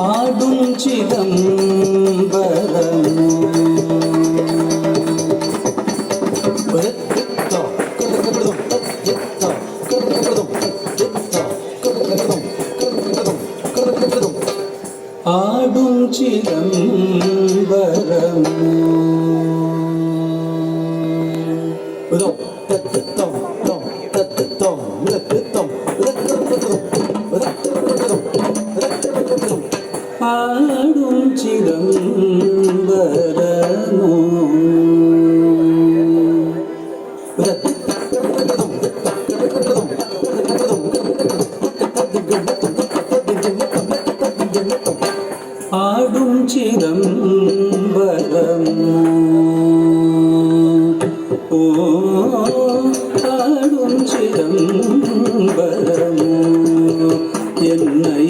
ஆடும் சிதம்பரம் ஆடும் சிதம்பரம் ஆடும் சிதம்பரமோ ஆடும் சிதம்பரமோ ஓ ஆடும் சிதம்பரமோ என்னை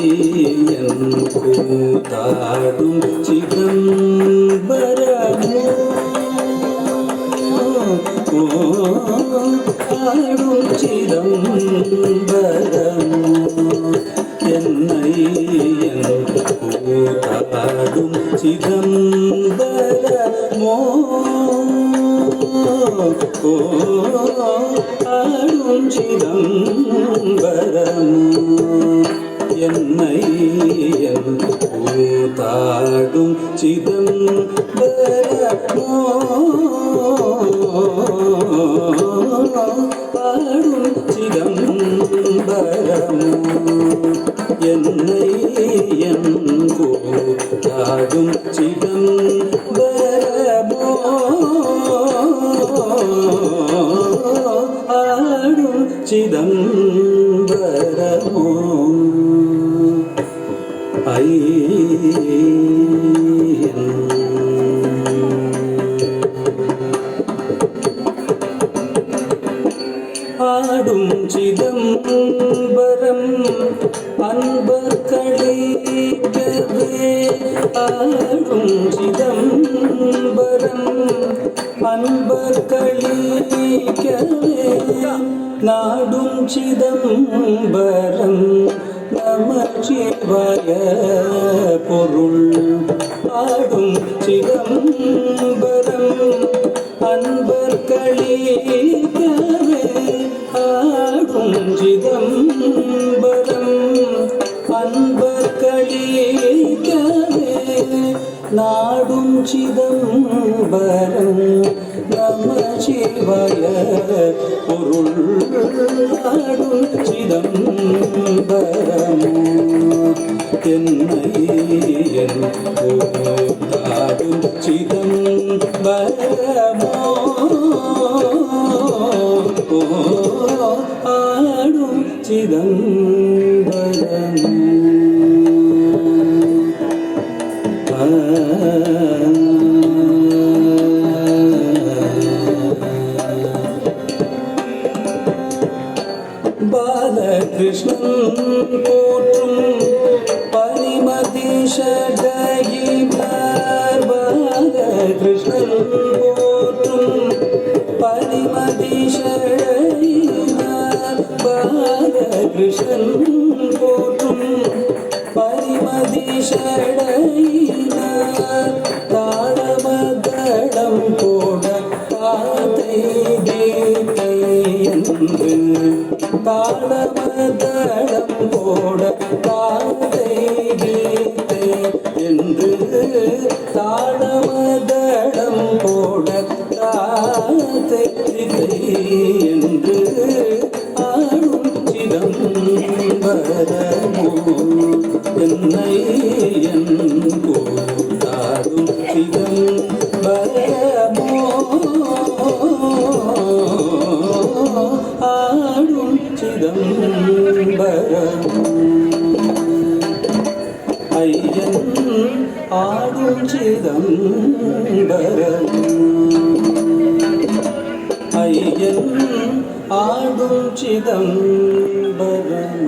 என் கூத்தாடும் சிதம்பரமோ ஓ ஆடும் சிதம்பரமோ என்னை என் கூத்தாடும் சிதம்பரமோ ஓ ஆடும் சிதம்பரமோ என்னை என் கூத்தாடும் சிதம்பரமோ ஆடும் சிதம்பரமோ என்னை என் கூத்தாடும் சிதம்பரமோ ஆடும் சிதம்பரமோ ஆடும் சிதம்பரம் அன்பர் களிக்கவே ஆடும் சிதம்பரம் அன்பர் களிக்கவே நாடும் சிதம்பரம் நமச்சிவாய பொருள் ஆடும் சிதம்பரம் அன்பர் களிக்கவே ஆடும் சிதம்பரம் அன்பர் களிக்கவே நாடும் சிதம்பரம் நமச்சிவாய பொருள் ஆடும் சிதம்பரம் என்னை என் கூத்தாடும் சிதம்பரமோ ஆடும் சிதம்பரம் பாலகிருஷ்ணன் போற்றும் பனிமதி ஷடகிமார் பாலகிருஷ்ணன் போற்றும் பனிமதி ஷடகிமார் பாலகிருஷ்ணன் போற்றும் பனிமதி ஷடகிமார் தாளமதளம் போட பாதை கீதை என்று தாளமதளம் போட பாதை கீதை என்று தாளமதளம் போட பாதை கீதை என்று ஆடும் சிதம்பரமோ என்னை என் கூத்தாடும் சிதம்பரமோ ஆடும் சிதம்பரம் ஐயன் ஆடும் சிதம்பரம் ஐயன் ஆடும் சிதம்பரம்